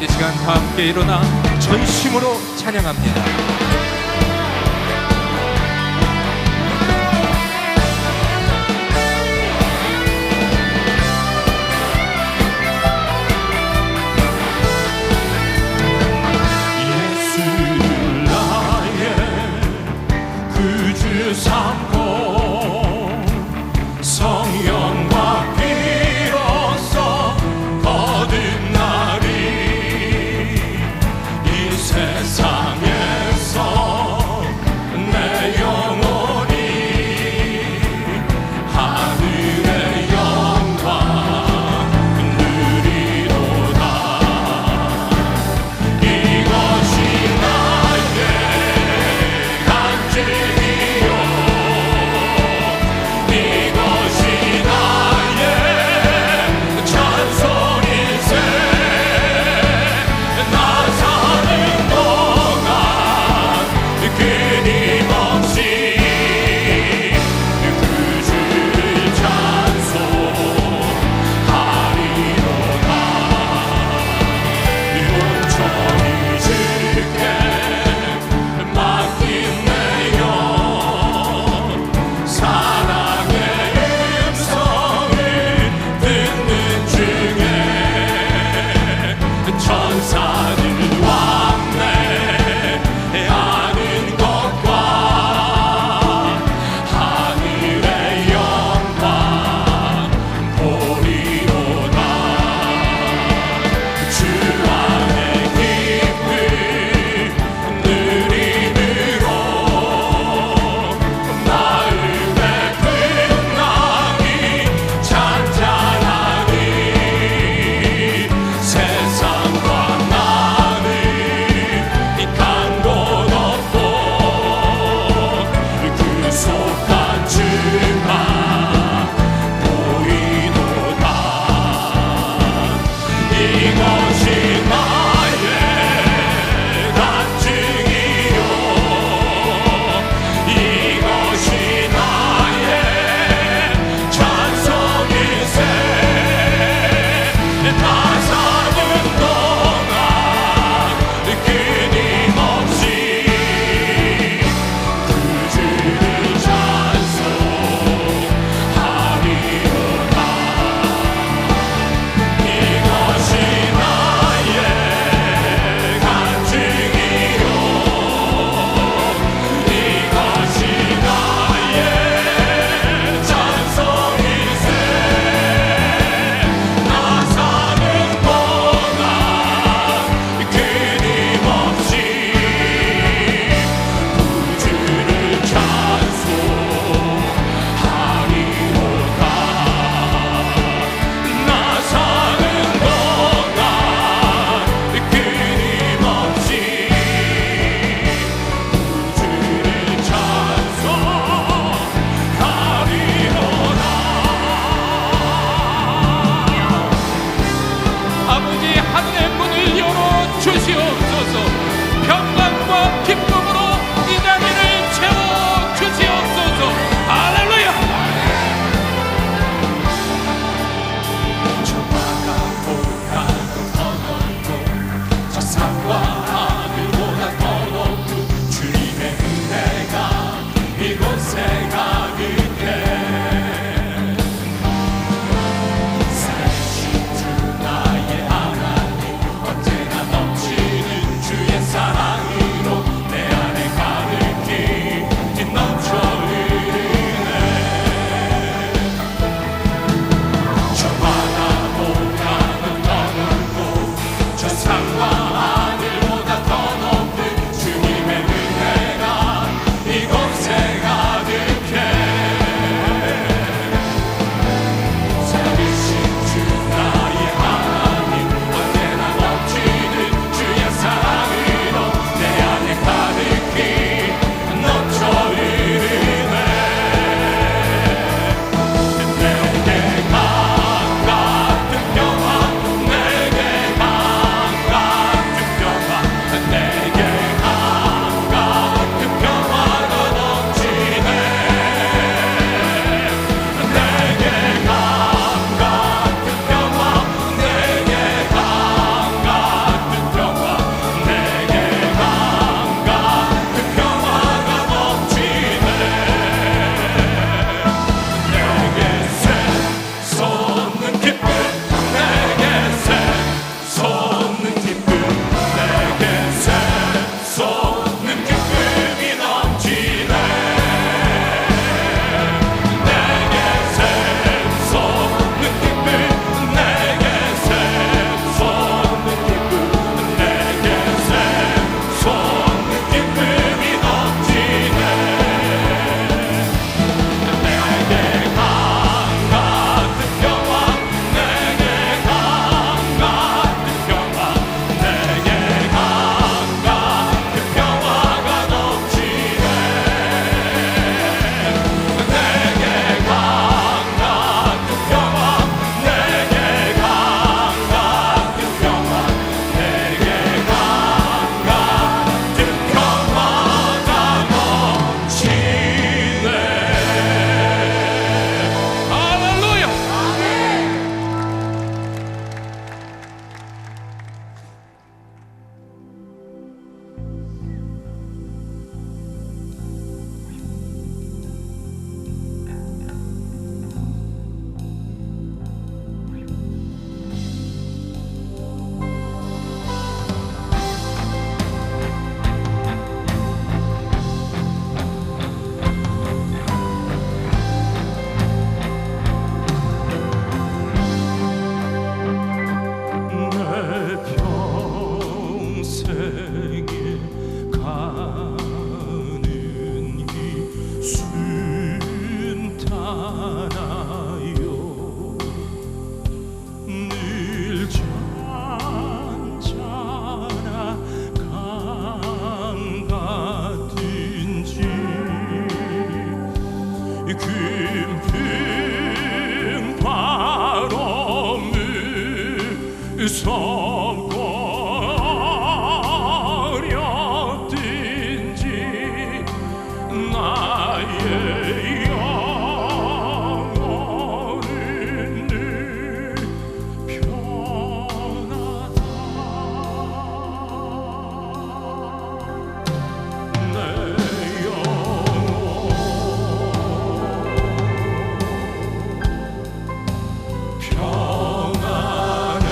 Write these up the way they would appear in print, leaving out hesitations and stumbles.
이 시간 다 함께 일어나 전심으로 찬양합니다. 성령과 비로소 거듭 날이 이 세상에서 내 영혼이 하늘의 영광 누리도다. 이것이 나의 간증이요 이것이 나의 찬송일세. 나 사는 동안 끊임없이 그 주를 찬송하리로다. 온전히 주께 맡긴 내 영 사랑의 음성을 듣는 중에 천사들 왕래 하는 것과 하늘의 영광 보리로다. 주 안에 기쁨 누림으로 마음의 풍랑이 잔잔하니 세상과 나는 간 곳 없고 그 속한 주가 보이도다. 이것이 나의 간증이요 이것이 나의 찬송일세. 나 사는 동안 끊임없이 그 주를 찬송하리로다. 이것이 나의 넘고 어렵든지 나의 영혼은 늘 편하다. 내 영혼 평안해.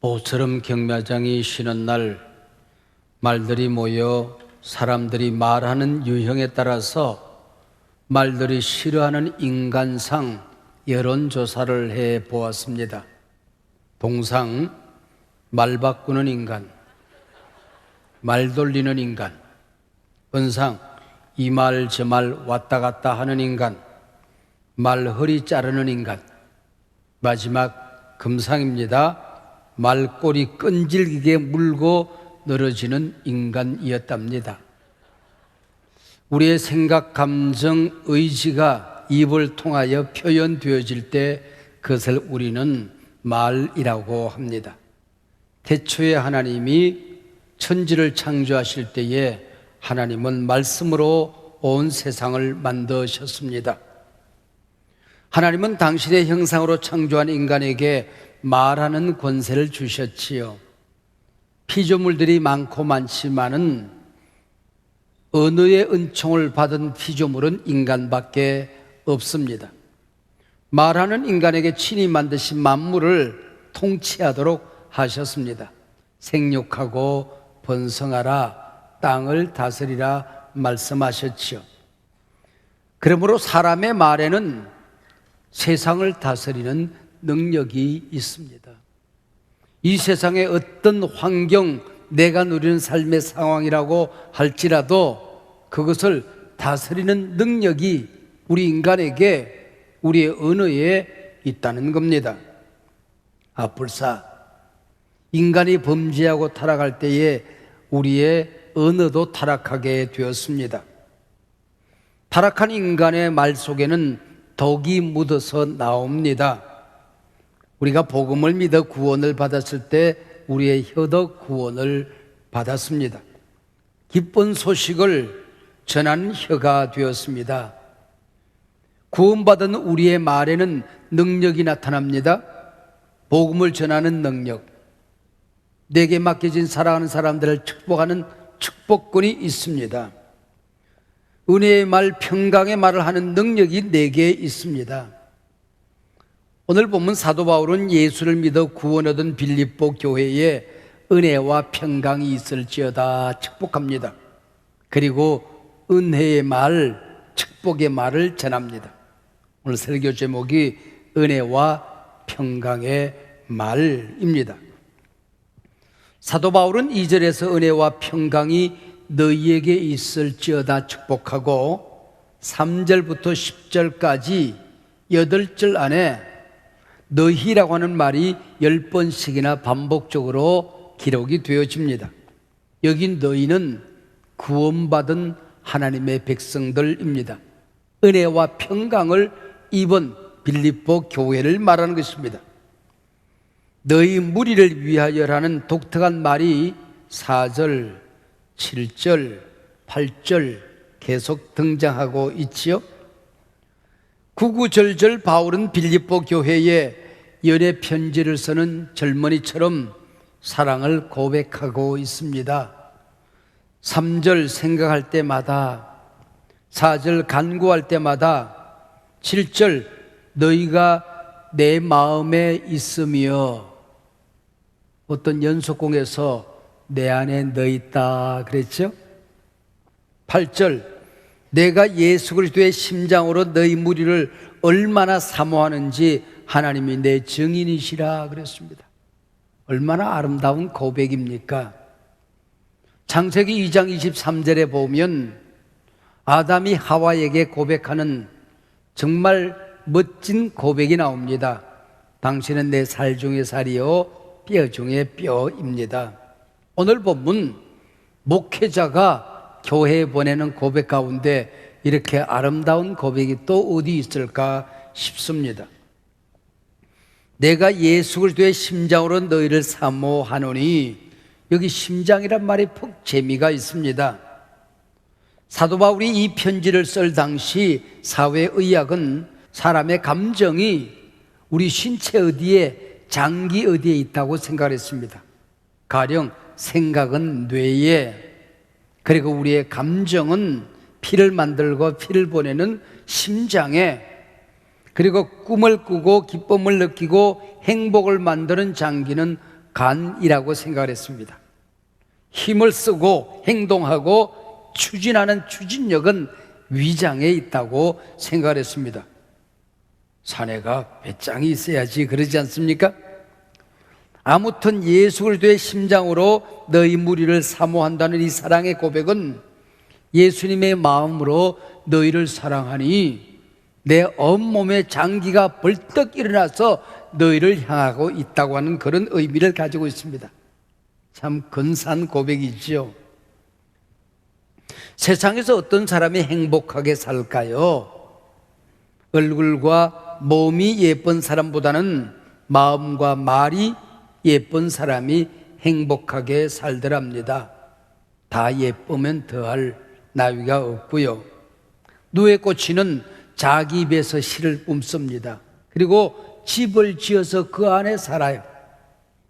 모처럼 경마장이 쉬는 날 말들이 모여 사람들이 말하는 유형에 따라서 말들이 싫어하는 인간상 여론조사를 해 보았습니다. 동상 말 바꾸는 인간, 말 돌리는 인간, 은상 이 말 저 말 왔다 갔다 하는 인간, 말 허리 자르는 인간, 마지막 금상입니다. 말꼬리 끈질기게 물고 늘어지는 인간이었답니다. 우리의 생각, 감정, 의지가 입을 통하여 표현되어질 때 그것을 우리는 말이라고 합니다. 태초에 하나님이 천지를 창조하실 때에 하나님은 말씀으로 온 세상을 만드셨습니다. 하나님은 당신의 형상으로 창조한 인간에게 말하는 권세를 주셨지요. 피조물들이 많고 많지만은 언어의 은총을 받은 피조물은 인간밖에 없습니다. 말하는 인간에게 친히 만드신 만물을 통치하도록 하셨습니다. 생육하고 번성하라, 땅을 다스리라 말씀하셨지요. 그러므로 사람의 말에는 세상을 다스리는 능력이 있습니다. 이 세상의 어떤 환경, 내가 누리는 삶의 상황이라고 할지라도 그것을 다스리는 능력이 우리 인간에게, 우리의 언어에 있다는 겁니다. 불사 인간이 범죄하고 타락할 때에 우리의 언어도 타락하게 되었습니다. 타락한 인간의 말 속에는 독이 묻어서 나옵니다. 우리가 복음을 믿어 구원을 받았을 때 우리의 혀도 구원을 받았습니다. 기쁜 소식을 전하는 혀가 되었습니다. 구원받은 우리의 말에는 능력이 나타납니다. 복음을 전하는 능력, 내게 맡겨진 사랑하는 사람들을 축복하는 축복권이 있습니다. 은혜의 말, 평강의 말을 하는 능력이 내게 있습니다. 오늘 보면 사도 바울은 예수를 믿어 구원 얻은 빌립보 교회에 은혜와 평강이 있을지어다 축복합니다. 그리고 은혜의 말, 축복의 말을 전합니다. 오늘 설교 제목이 은혜와 평강의 말입니다. 사도 바울은 2절에서 은혜와 평강이 너희에게 있을지어다 축복하고 3절부터 10절까지 8절 안에 너희라고 하는 말이 10번씩이나 반복적으로 기록이 되어집니다. 여기 너희는 구원받은 하나님의 백성들입니다. 은혜와 평강을 입은 빌립보 교회를 말하는 것입니다. 너희 무리를 위하여라는 독특한 말이 4절, 7절, 8절 계속 등장하고 있지요. 구구절절 바울은 빌립보 교회에 연애 편지를 쓰는 젊은이처럼 사랑을 고백하고 있습니다. 3절 생각할 때마다, 4절 간구할 때마다, 7절 너희가 내 마음에 있으며, 어떤 연속공에서 내 안에 너 있다 그랬죠? 8절 내가 예수 그리스도의 심장으로 너희 무리를 얼마나 사모하는지 하나님이 내 증인이시라 그랬습니다. 얼마나 아름다운 고백입니까? 창세기 2장 23절에 보면 아담이 하와에게 고백하는 정말 멋진 고백이 나옵니다. 당신은 내 살 중의 살이요 뼈 중의 뼈입니다. 오늘 본문 목회자가 교회에 보내는 고백 가운데 이렇게 아름다운 고백이 또 어디 있을까 싶습니다. 내가 예수 그리스도의 심장으로 너희를 사모하노니, 여기 심장이란 말이 푹 재미가 있습니다. 사도 바울이 이 편지를 쓸 당시 사회의학은 사람의 감정이 우리 신체 어디에, 장기 어디에 있다고 생각했습니다. 가령 생각은 뇌에, 그리고 우리의 감정은 피를 만들고 피를 보내는 심장에, 그리고 꿈을 꾸고 기쁨을 느끼고 행복을 만드는 장기는 간이라고 생각을 했습니다. 힘을 쓰고 행동하고 추진하는 추진력은 위장에 있다고 생각을 했습니다. 사내가 배짱이 있어야지 그러지 않습니까? 아무튼 예수 그리스도의 심장으로 너희 무리를 사모한다는 이 사랑의 고백은 예수님의 마음으로 너희를 사랑하니 내 온몸에 장기가 벌떡 일어나서 너희를 향하고 있다고 하는 그런 의미를 가지고 있습니다. 참 근사한 고백이지요. 세상에서 어떤 사람이 행복하게 살까요? 얼굴과 몸이 예쁜 사람보다는 마음과 말이 예쁜 사람이 행복하게 살더랍니다. 다 예쁘면 더할 나위가 없고요. 누에 꽂히는 자기 입에서 씨를 뿜습니다. 그리고 집을 지어서 그 안에 살아요.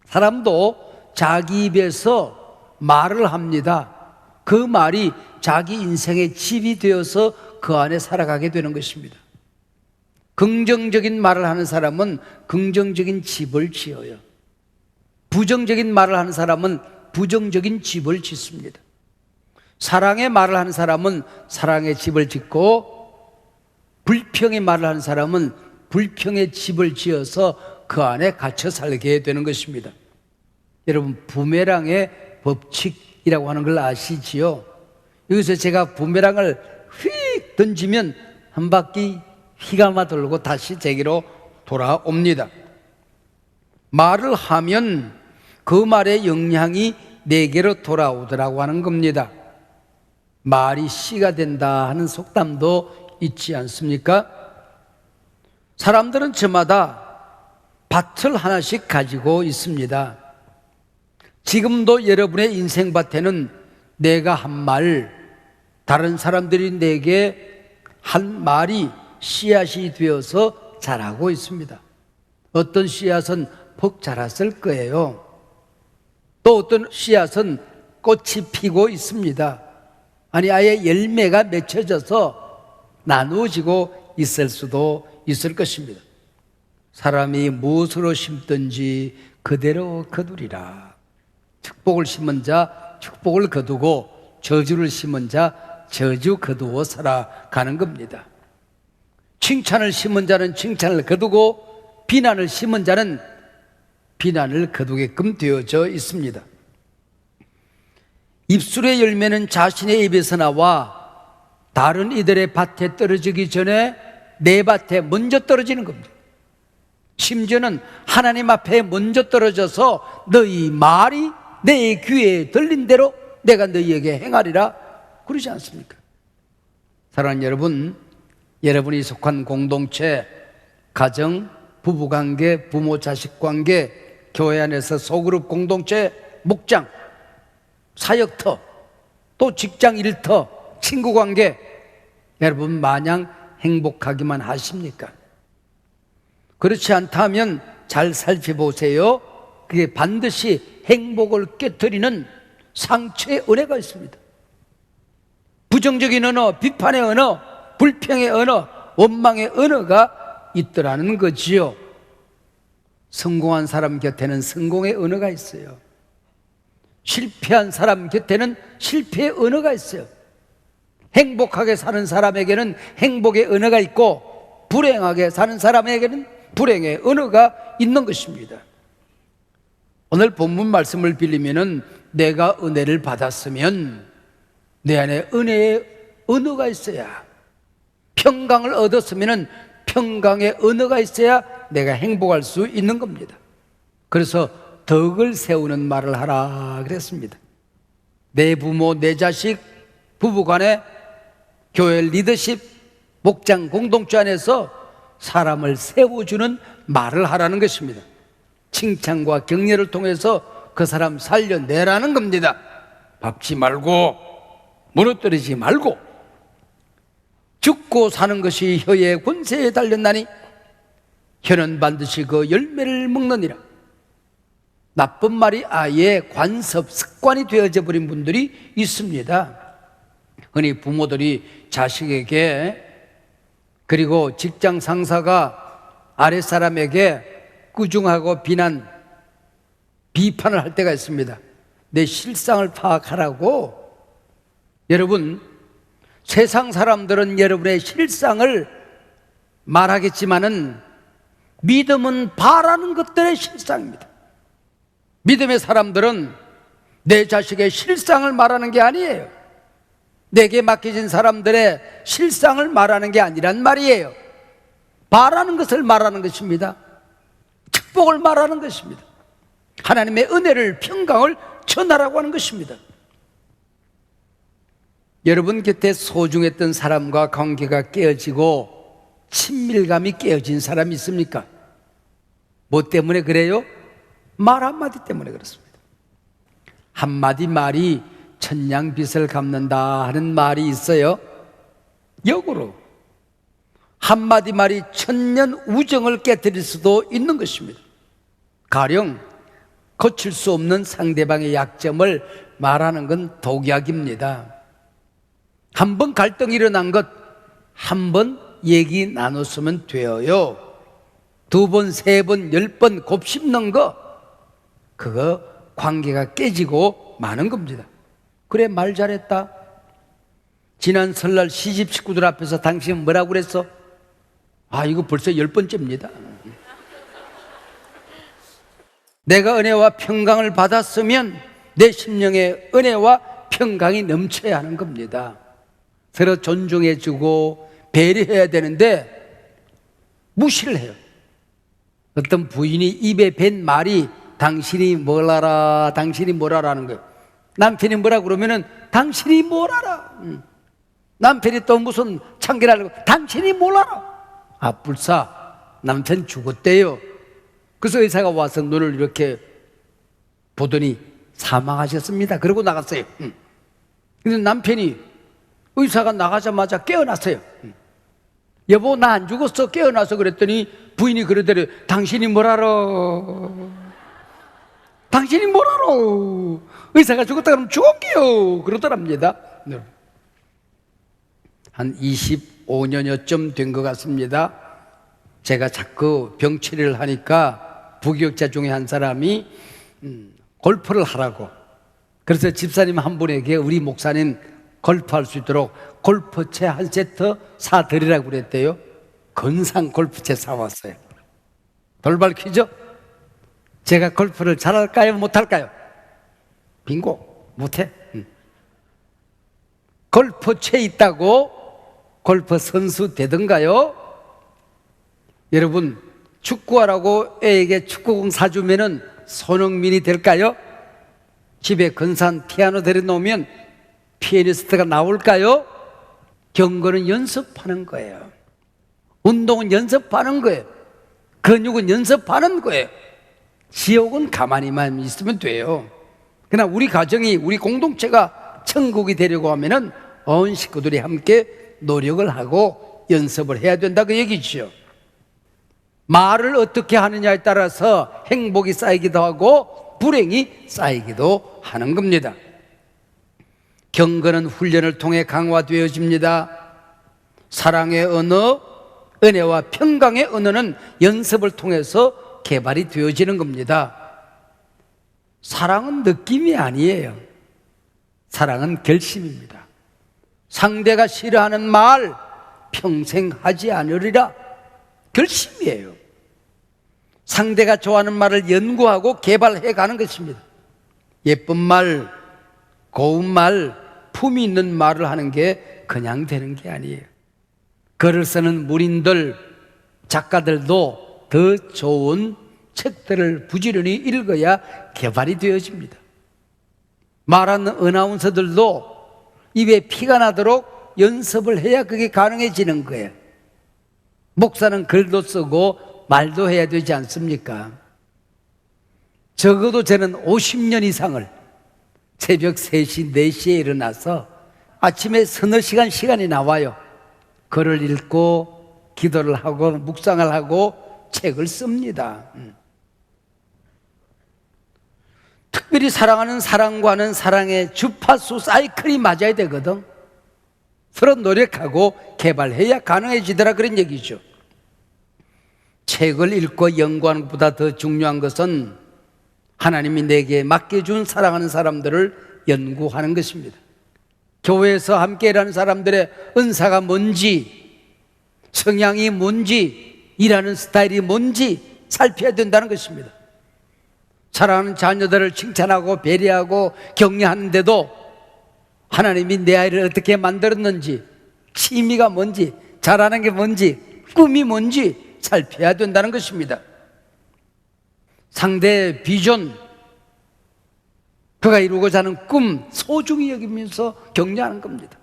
사람도 자기 입에서 말을 합니다. 그 말이 자기 인생의 집이 되어서 그 안에 살아가게 되는 것입니다. 긍정적인 말을 하는 사람은 긍정적인 집을 지어요. 부정적인 말을 하는 사람은 부정적인 집을 짓습니다. 사랑의 말을 하는 사람은 사랑의 집을 짓고, 불평의 말을 하는 사람은 불평의 집을 지어서 그 안에 갇혀 살게 되는 것입니다. 여러분, 부메랑의 법칙이라고 하는 걸 아시지요? 여기서 제가 부메랑을 휙 던지면 한 바퀴 휘감아 돌고 다시 제게로 돌아옵니다. 말을 하면 그 말의 영향이 내게로 돌아오더라고 하는 겁니다. 말이 씨가 된다 하는 속담도 있지 않습니까? 사람들은 저마다 밭을 하나씩 가지고 있습니다. 지금도 여러분의 인생밭에는 내가 한 말, 다른 사람들이 내게 한 말이 씨앗이 되어서 자라고 있습니다. 어떤 씨앗은 퍽 자랐을 거예요. 또 어떤 씨앗은 꽃이 피고 있습니다. 아니, 아예 열매가 맺혀져서 나누어지고 있을 수도 있을 것입니다. 사람이 무엇으로 심든지 그대로 거두리라. 축복을 심은 자 축복을 거두고 저주를 심은 자 저주 거두어 살아가는 겁니다. 칭찬을 심은 자는 칭찬을 거두고 비난을 심은 자는 비난을 거두게끔 되어져 있습니다. 입술의 열매는 자신의 입에서 나와 다른 이들의 밭에 떨어지기 전에 내 밭에 먼저 떨어지는 겁니다. 심지어는 하나님 앞에 먼저 떨어져서 너희 말이 내 귀에 들린 대로 내가 너희에게 행하리라 그러지 않습니까? 사랑하는 여러분, 여러분이 속한 공동체, 가정, 부부관계, 부모 자식 관계, 교회 안에서 소그룹 공동체, 목장, 사역터, 또 직장 일터, 친구 관계, 여러분 마냥 행복하기만 하십니까? 그렇지 않다면 잘 살펴보세요. 그게 반드시 행복을 깨뜨리는 상처의 은혜가 있습니다. 부정적인 언어, 비판의 언어, 불평의 언어, 원망의 언어가 있더라는 거지요. 성공한 사람 곁에는 성공의 언어가 있어요. 실패한 사람 곁에는 실패의 언어가 있어요. 행복하게 사는 사람에게는 행복의 언어가 있고, 불행하게 사는 사람에게는 불행의 언어가 있는 것입니다. 오늘 본문 말씀을 빌리면은 내가 은혜를 받았으면 내 안에 은혜의 언어가 있어야, 평강을 얻었으면은 평강의 언어가 있어야 내가 행복할 수 있는 겁니다. 그래서 덕을 세우는 말을 하라 그랬습니다. 내 부모, 내 자식, 부부간에, 교회 리더십, 목장 공동체 안에서 사람을 세워주는 말을 하라는 것입니다. 칭찬과 격려를 통해서 그 사람 살려내라는 겁니다. 밟지 말고 무너뜨리지 말고. 죽고 사는 것이 혀의 권세에 달렸나니 혀는 반드시 그 열매를 먹느니라. 나쁜 말이 아예 관습, 습관이 되어져 버린 분들이 있습니다. 흔히 부모들이 자식에게, 그리고 직장 상사가 아랫사람에게 꾸중하고 비판을 할 때가 있습니다. 내 실상을 파악하라고. 여러분, 세상 사람들은 여러분의 실상을 말하겠지만은 믿음은 바라는 것들의 실상입니다. 믿음의 사람들은 내 자식의 실상을 말하는 게 아니에요. 내게 맡겨진 사람들의 실상을 말하는 게 아니란 말이에요. 바라는 것을 말하는 것입니다. 축복을 말하는 것입니다. 하나님의 은혜를, 평강을 전하라고 하는 것입니다. 여러분 곁에 소중했던 사람과 관계가 깨어지고 친밀감이 깨어진 사람이 있습니까? 뭐 때문에 그래요? 말 한마디 때문에 그렇습니다. 한마디 말이 천냥빚을 갚는다 하는 말이 있어요. 역으로 한마디 말이 천년 우정을 깨뜨릴 수도 있는 것입니다. 가령 고칠 수 없는 상대방의 약점을 말하는 건 독약입니다. 한 번 갈등이 일어난 것 한 번 얘기 나눴으면 돼요. 2번, 3번, 10번 곱씹는 거, 그거 관계가 깨지고 마는 겁니다. 그래, 말 잘했다. 지난 설날 시집 식구들 앞에서 당신은 뭐라고 그랬어? 아, 이거 벌써 10번째입니다. 내가 은혜와 평강을 받았으면 내 심령에 은혜와 평강이 넘쳐야 하는 겁니다. 서로 존중해주고 배려해야 되는데 무시를 해요. 어떤 부인이 입에 밴 말이 당신이 뭘 알아, 당신이 뭘 알아라는 거예요. 남편이 뭐라 그러면은 당신이 뭘 알아. 남편이 또 무슨 참견하려고 당신이 뭘 알아. 아, 불사 남편 죽었대요. 그래서 의사가 와서 눈을 이렇게 보더니 사망하셨습니다. 그러고 나갔어요. 근데 남편이 의사가 나가자마자 깨어났어요. 여보, 나 안 죽었어. 깨어나서 그랬더니 부인이 그러더래요. 당신이 뭘 알아? 당신이 뭘 알아? 의사가 죽었다 그러면 죽었게요. 그러더랍니다. 한 25년여쯤 된 것 같습니다. 제가 자꾸 병치료를 하니까 부교육자 중에 한 사람이 골프를 하라고, 그래서 집사님 한 분에게 우리 목사님 골프할 수 있도록 골프채 한 세트 사드리라고 그랬대요. 건상 골프채 사왔어요. 돌발 퀴즈. 제가 골프를 잘할까요? 못할까요? 빙고. 못해. 골프채 있다고 골프 선수 되던가요? 여러분, 축구하라고 애에게 축구공 사주면은 손흥민이 될까요? 집에 근사한 피아노 데려놓으면 피아니스트가 나올까요? 경거는 연습하는 거예요. 운동은 연습하는 거예요. 근육은 연습하는 거예요. 지옥은 가만히만 있으면 돼요. 그러나 우리 가정이, 우리 공동체가 천국이 되려고 하면은 온 식구들이 함께 노력을 하고 연습을 해야 된다, 그 얘기죠. 말을 어떻게 하느냐에 따라서 행복이 쌓이기도 하고 불행이 쌓이기도 하는 겁니다. 경건은 훈련을 통해 강화되어집니다. 사랑의 언어, 은혜와 평강의 언어는 연습을 통해서 개발이 되어지는 겁니다. 사랑은 느낌이 아니에요. 사랑은 결심입니다. 상대가 싫어하는 말 평생 하지 않으리라, 결심이에요. 상대가 좋아하는 말을 연구하고 개발해 가는 것입니다. 예쁜 말, 고운 말, 품이 있는 말을 하는 게 그냥 되는 게 아니에요. 글을 쓰는 문인들, 작가들도 더 좋은 책들을 부지런히 읽어야 개발이 되어집니다. 말하는 어나운서들도 입에 피가 나도록 연습을 해야 그게 가능해지는 거예요. 목사는 글도 쓰고 말도 해야 되지 않습니까? 적어도 저는 50년 이상을 새벽 3시, 4시에 일어나서 아침에 서너 시간이 나와요. 글을 읽고 기도를 하고 묵상을 하고 책을 씁니다. 특별히 사랑하는 사랑과는 사랑의 주파수 사이클이 맞아야 되거든. 서로 노력하고 개발해야 가능해지더라, 그런 얘기죠. 책을 읽고 연구하는 것보다 더 중요한 것은 하나님이 내게 맡겨준 사랑하는 사람들을 연구하는 것입니다. 교회에서 함께 일하는 사람들의 은사가 뭔지, 성향이 뭔지, 일하는 스타일이 뭔지 살펴야 된다는 것입니다. 사랑하는 자녀들을 칭찬하고 배려하고 격려하는데도 하나님이 내 아이를 어떻게 만들었는지, 취미가 뭔지, 잘하는 게 뭔지, 꿈이 뭔지 살펴야 된다는 것입니다. 상대의 비전, 그가 이루고자 하는 꿈 소중히 여기면서 격려하는 겁니다.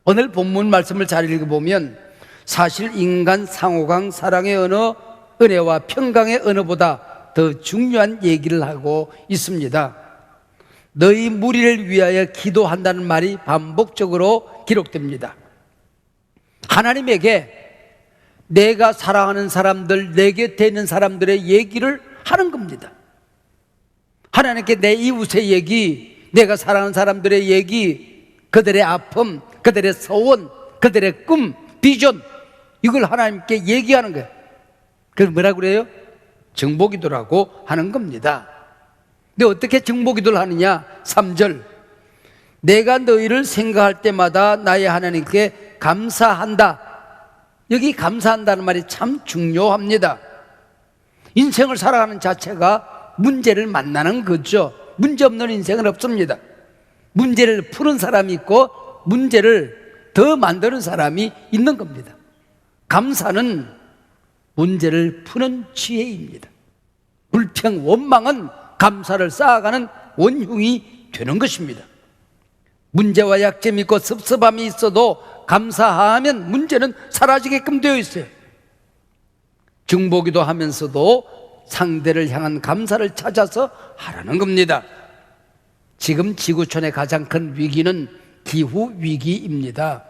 오늘 본문 말씀을 잘 읽어보면 사실 인간 상호간 사랑의 언어, 은혜와 평강의 언어보다 더 중요한 얘기를 하고 있습니다. 너희 무리를 위하여 기도한다는 말이 반복적으로 기록됩니다. 하나님에게 내가 사랑하는 사람들, 내 곁에 있는 사람들의 얘기를 하는 겁니다. 하나님께 내 이웃의 얘기, 내가 사랑하는 사람들의 얘기, 그들의 아픔, 그들의 소원, 그들의 꿈, 비전, 이걸 하나님께 얘기하는 거예요. 그래서 뭐라고 그래요? 정보기도라고 하는 겁니다. 근데 어떻게 정보기도를 하느냐? 3절, 내가 너희를 생각할 때마다 나의 하나님께 감사한다. 여기 감사한다는 말이 참 중요합니다. 인생을 살아가는 자체가 문제를 만나는 거죠. 문제 없는 인생은 없습니다. 문제를 푸는 사람이 있고 문제를 더 만드는 사람이 있는 겁니다. 감사는 문제를 푸는 지혜입니다. 불평, 원망은 감사를 쌓아가는 원흉이 되는 것입니다. 문제와 약점이 있고 섭섭함이 있어도 감사하면 문제는 사라지게끔 되어 있어요. 중보기도 하면서도 상대를 향한 감사를 찾아서 하라는 겁니다. 지금 지구촌의 가장 큰 위기는 기후위기입니다.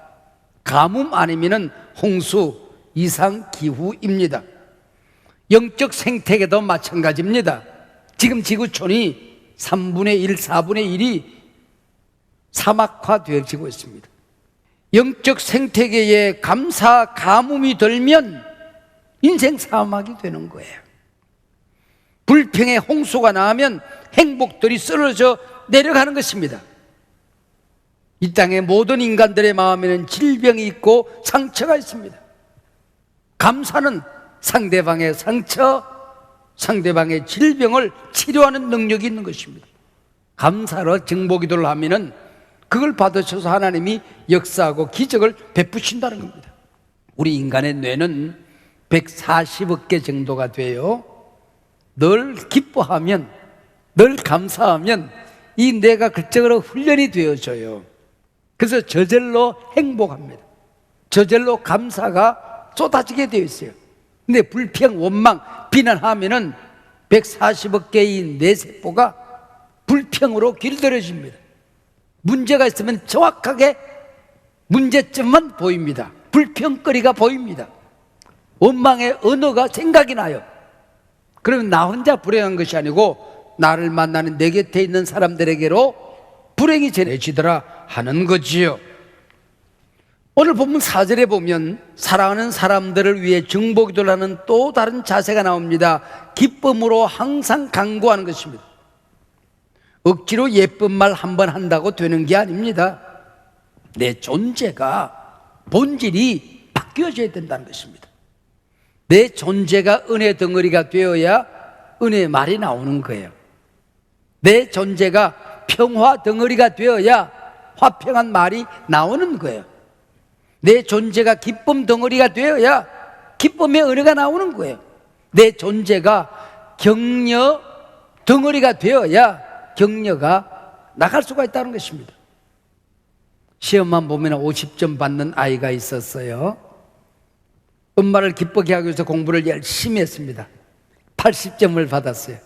가뭄 아니면 홍수, 이상기후입니다. 영적 생태계도 마찬가지입니다. 지금 지구촌이 3분의 1, 4분의 1이 사막화되어지고 있습니다. 영적 생태계에 감사, 가뭄이 들면 인생 사막이 되는 거예요. 불평의 홍수가 나면 행복들이 쓰러져 내려가는 것입니다. 이 땅의 모든 인간들의 마음에는 질병이 있고 상처가 있습니다. 감사는 상대방의 상처, 상대방의 질병을 치료하는 능력이 있는 것입니다. 감사로 정보기도를 하면은 그걸 받으셔서 하나님이 역사하고 기적을 베푸신다는 겁니다. 우리 인간의 뇌는 140억 개 정도가 돼요. 늘 기뻐하면, 늘 감사하면 이 뇌가 그쪽으로 훈련이 되어져요. 그래서 저절로 행복합니다. 저절로 감사가 쏟아지게 되어 있어요. 근데 불평, 원망, 비난하면은 140억 개의 뇌세포가 불평으로 길들여집니다. 문제가 있으면 정확하게 문제점만 보입니다. 불평거리가 보입니다. 원망의 언어가 생각이 나요. 그러면 나 혼자 불행한 것이 아니고 나를 만나는 내 곁에 있는 사람들에게로 불행이 전해지더라 하는 거지요. 오늘 본문 4절에 보면 사랑하는 사람들을 위해 중보기도를 하는 또 다른 자세가 나옵니다. 기쁨으로 항상 간구하는 것입니다. 억지로 예쁜 말 한 번 한다고 되는 게 아닙니다. 내 존재가, 본질이 바뀌어져야 된다는 것입니다. 내 존재가 은혜 덩어리가 되어야 은혜의 말이 나오는 거예요. 내 존재가 평화 덩어리가 되어야 화평한 말이 나오는 거예요. 내 존재가 기쁨 덩어리가 되어야 기쁨의 은혜가 나오는 거예요. 내 존재가 격려 덩어리가 되어야 격려가 나갈 수가 있다는 것입니다. 시험만 보면 50점 받는 아이가 있었어요. 엄마를 기쁘게 하기 위해서 공부를 열심히 했습니다. 80점을 받았어요.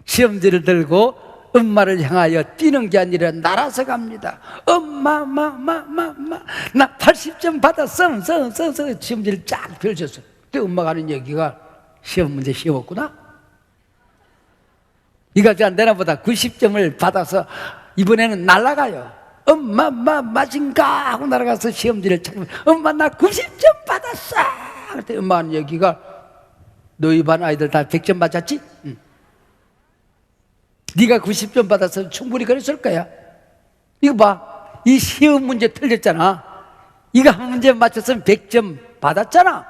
시험지를 들고 엄마를 향하여 뛰는 게 아니라 날아서 갑니다. 엄마, 나 80점 받았어. 시험지를 쫙 펼쳤어요. 그때 엄마가 하는 얘기가 시험 문제 쉬웠구나. 이거지 안 되나 보다. 90점을 받아서 이번에는 날아가요. 엄마, 맞은가? 하고 날아가서 시험지를 찾으면 엄마, 나 90점 받았어. 그때 엄마 하는 얘기가 너희 반 아이들 다 100점 맞았지? 응. 네가 90점 받아서 충분히 그랬을 거야. 이거 봐, 이 시험 문제 틀렸잖아. 이거 한 문제 맞췄으면 100점 받았잖아.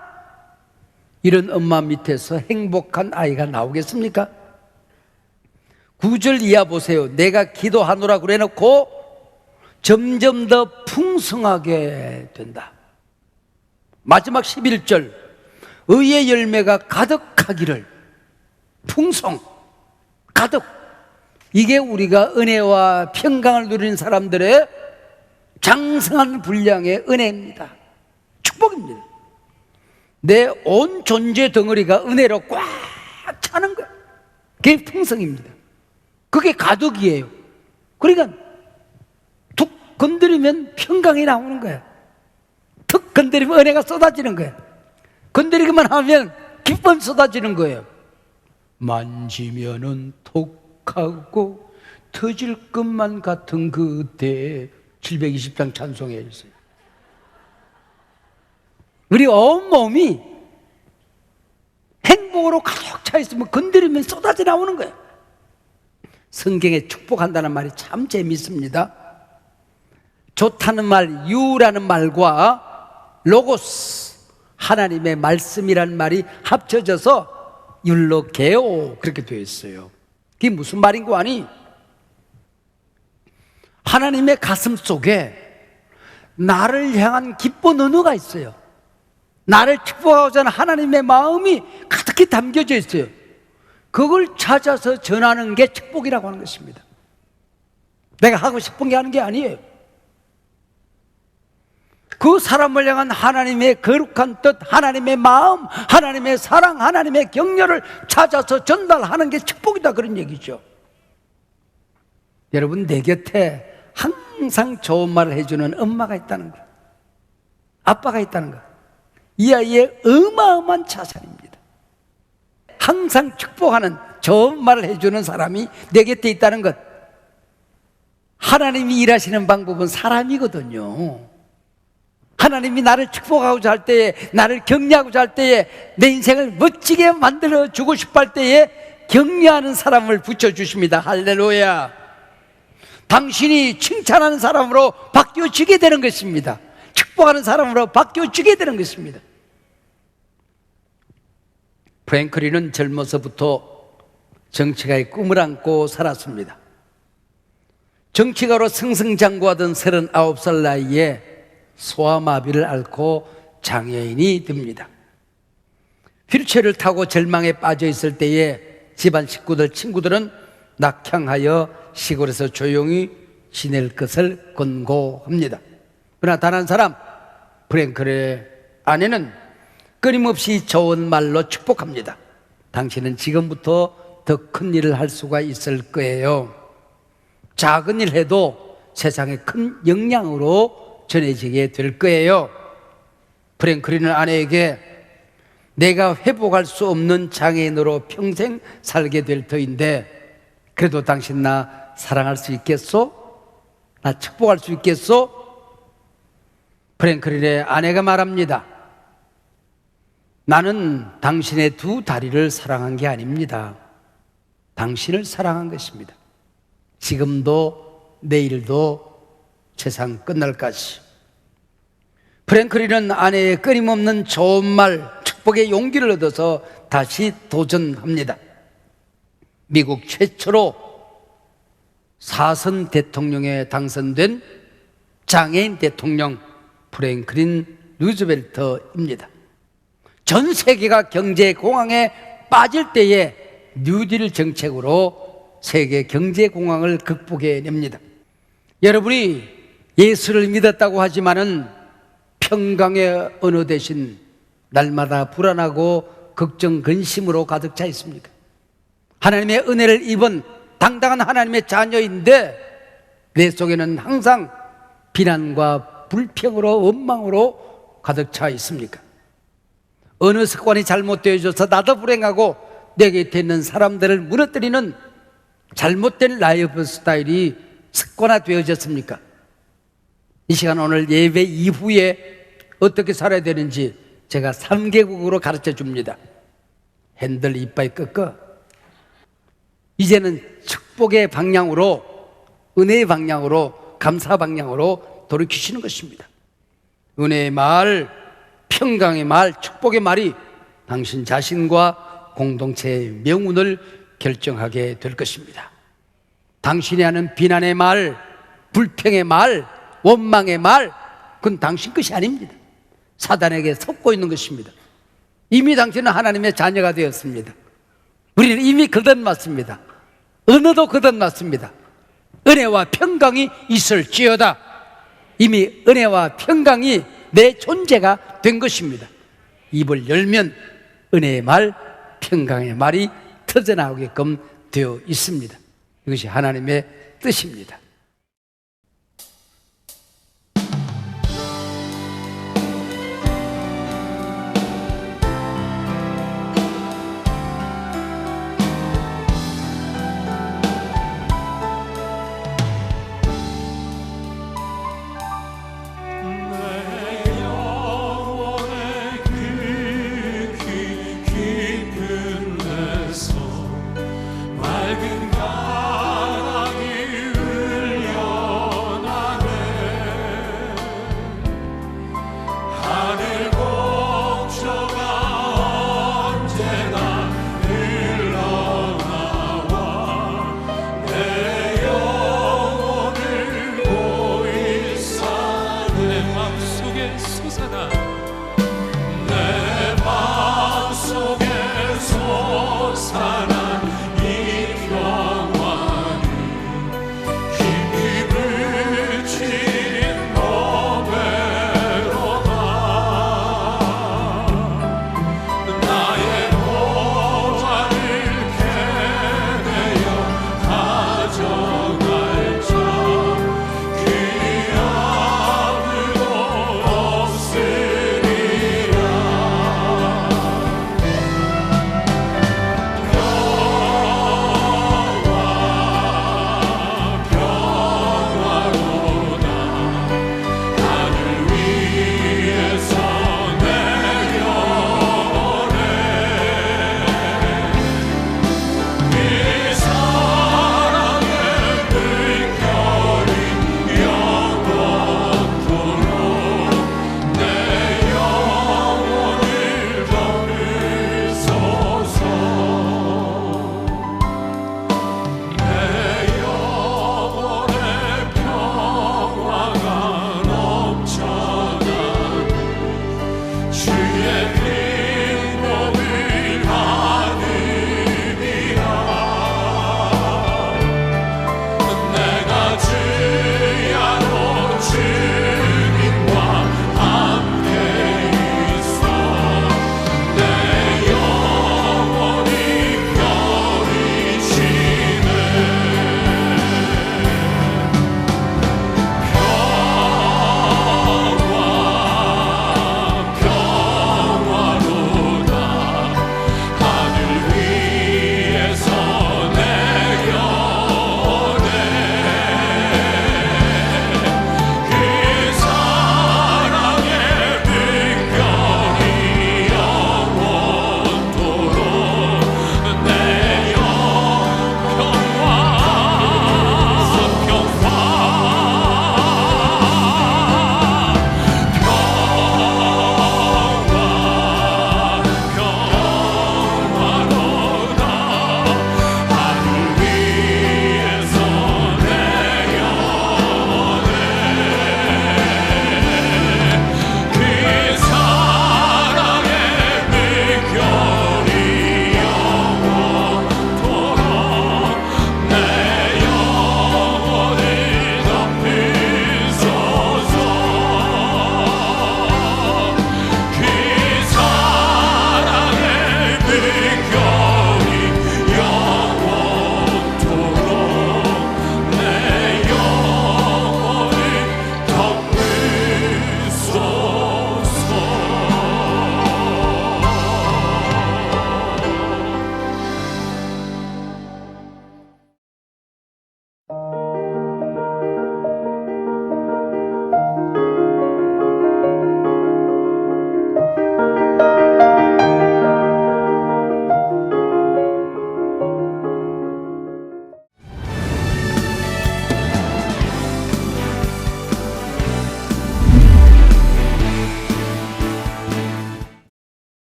이런 엄마 밑에서 행복한 아이가 나오겠습니까? 9절 이하 보세요. 내가 기도하노라 그래놓고 점점 더 풍성하게 된다. 마지막 11절 의의 열매가 가득하기를. 풍성, 가득. 이게 우리가 은혜와 평강을 누리는 사람들의 장성한 분량의 은혜입니다. 축복입니다. 내 온 존재 덩어리가 은혜로 꽉 차는 거예요. 그게 풍성입니다. 그게 가득이에요. 그러니까 툭 건드리면 평강이 나오는 거예요. 툭 건드리면 은혜가 쏟아지는 거예요. 건드리기만 하면 기쁨이 쏟아지는 거예요. 만지면은 톡하고 터질 것만 같은 그때 720장 찬송에 있어요. 우리 온몸이 행복으로 가득 차 있으면 건드리면 쏟아져 나오는 거예요. 성경에 축복한다는 말이 참 재밌습니다. 좋다는 말, 유라는 말과 로고스, 하나님의 말씀이라는 말이 합쳐져서 율로게오 그렇게 되어 있어요. 그게 무슨 말인고 하니, 하나님의 가슴 속에 나를 향한 기쁜 은혜가 있어요. 나를 축복하고자 하는 하나님의 마음이 가득히 담겨져 있어요. 그걸 찾아서 전하는 게 축복이라고 하는 것입니다. 내가 하고 싶은 게 하는 게 아니에요. 그 사람을 향한 하나님의 거룩한 뜻, 하나님의 마음, 하나님의 사랑, 하나님의 격려를 찾아서 전달하는 게 축복이다, 그런 얘기죠. 여러분, 내 곁에 항상 좋은 말을 해주는 엄마가 있다는 거, 아빠가 있다는 거, 이 아이의 어마어마한 자산입니다. 항상 축복하는 좋은 말을 해주는 사람이 내 곁에 있다는 것. 하나님이 일하시는 방법은 사람이거든요. 하나님이 나를 축복하고자 할 때에, 나를 격려하고자 할 때에, 내 인생을 멋지게 만들어주고 싶어 할 때에 격려하는 사람을 붙여주십니다. 할렐루야. 당신이 칭찬하는 사람으로 바뀌어지게 되는 것입니다. 축복하는 사람으로 바뀌어지게 되는 것입니다. 프랭클린은 젊어서부터 정치가의 꿈을 안고 살았습니다. 정치가로 승승장구하던 39살 나이에 소아마비를 앓고 장애인이 됩니다. 휠체어를 타고 절망에 빠져 있을 때에 집안 식구들, 친구들은 낙향하여 시골에서 조용히 지낼 것을 권고합니다. 그러나 단 한 사람, 프랭클의 아내는 끊임없이 좋은 말로 축복합니다. 당신은 지금부터 더 큰 일을 할 수가 있을 거예요. 작은 일 해도 세상에 큰 영향으로 전해지게 될 거예요. 프랭클린은 아내에게 내가 회복할 수 없는 장애인으로 평생 살게 될 터인데 그래도 당신 나 사랑할 수 있겠소? 나 축복할 수 있겠소? 프랭클린의 아내가 말합니다. 나는 당신의 두 다리를 사랑한 게 아닙니다. 당신을 사랑한 것입니다. 지금도 내일도 세상 끝날까지. 프랭클린은 아내의 끊임없는 좋은 말, 축복의 용기를 얻어서 다시 도전합니다. 미국 최초로 4선 대통령에 당선된 장애인 대통령 프랭클린 루즈벨트입니다. 전 세계가 경제 공황에 빠질 때에 뉴딜 정책으로 세계 경제 공황을 극복해냅니다. 여러분이 예수를 믿었다고 하지만은 평강의 언어 대신 날마다 불안하고 걱정, 근심으로 가득 차 있습니까? 하나님의 은혜를 입은 당당한 하나님의 자녀인데 내 속에는 항상 비난과 불평으로, 원망으로 가득 차 있습니까? 어느 습관이 잘못되어져서 나도 불행하고 내 곁에 있는 사람들을 무너뜨리는 잘못된 라이프 스타일이 습관화되어졌습니까? 이 시간 오늘 예배 이후에 어떻게 살아야 되는지 제가 3개국으로 가르쳐 줍니다. 핸들 이빨 꺾어. 이제는 축복 축복의 방향으로, 은혜의 방향으로, 감사 방향으로 돌이키시는 것입니다. 은혜의 말, 평강의 말, 축복의 말이 당신 자신과 공동체의 명운을 결정하게 될 것입니다. 당신이 하는 비난의 말, 불평의 말, 원망의 말, 그건 당신 것이 아닙니다. 사단에게 속고 있는 것입니다. 이미 당신은 하나님의 자녀가 되었습니다. 우리는 이미 거듭났습니다. 은혜도 거듭났습니다. 은혜와 평강이 있을지어다. 이미 은혜와 평강이 내 존재가 된 것입니다. 입을 열면 은혜의 말, 평강의 말이 터져나오게끔 되어 있습니다. 이것이 하나님의 뜻입니다.